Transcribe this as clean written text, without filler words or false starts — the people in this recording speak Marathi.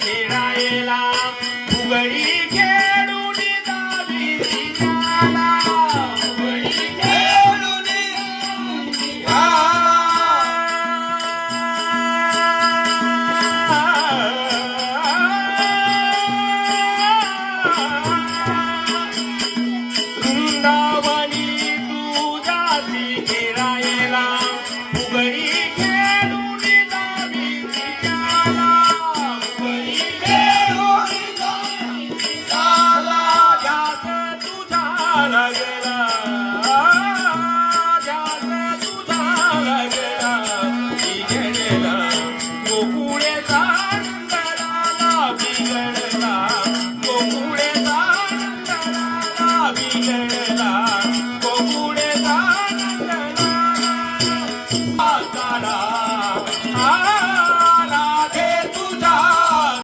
खेळायला फुगडी खेळून जावी विजाला फुगडी खेळून वृंदावनी तू जाती खेळायला फुगडी खेळून जावी विजाला फुगडी खेळून जावी विजाला ध्यास तुझा लागला ध्यास तुझा लागला बिघडला गोकुळेचा नंदलाला बिघडला गोकुळेचा नंदलाला बिघडला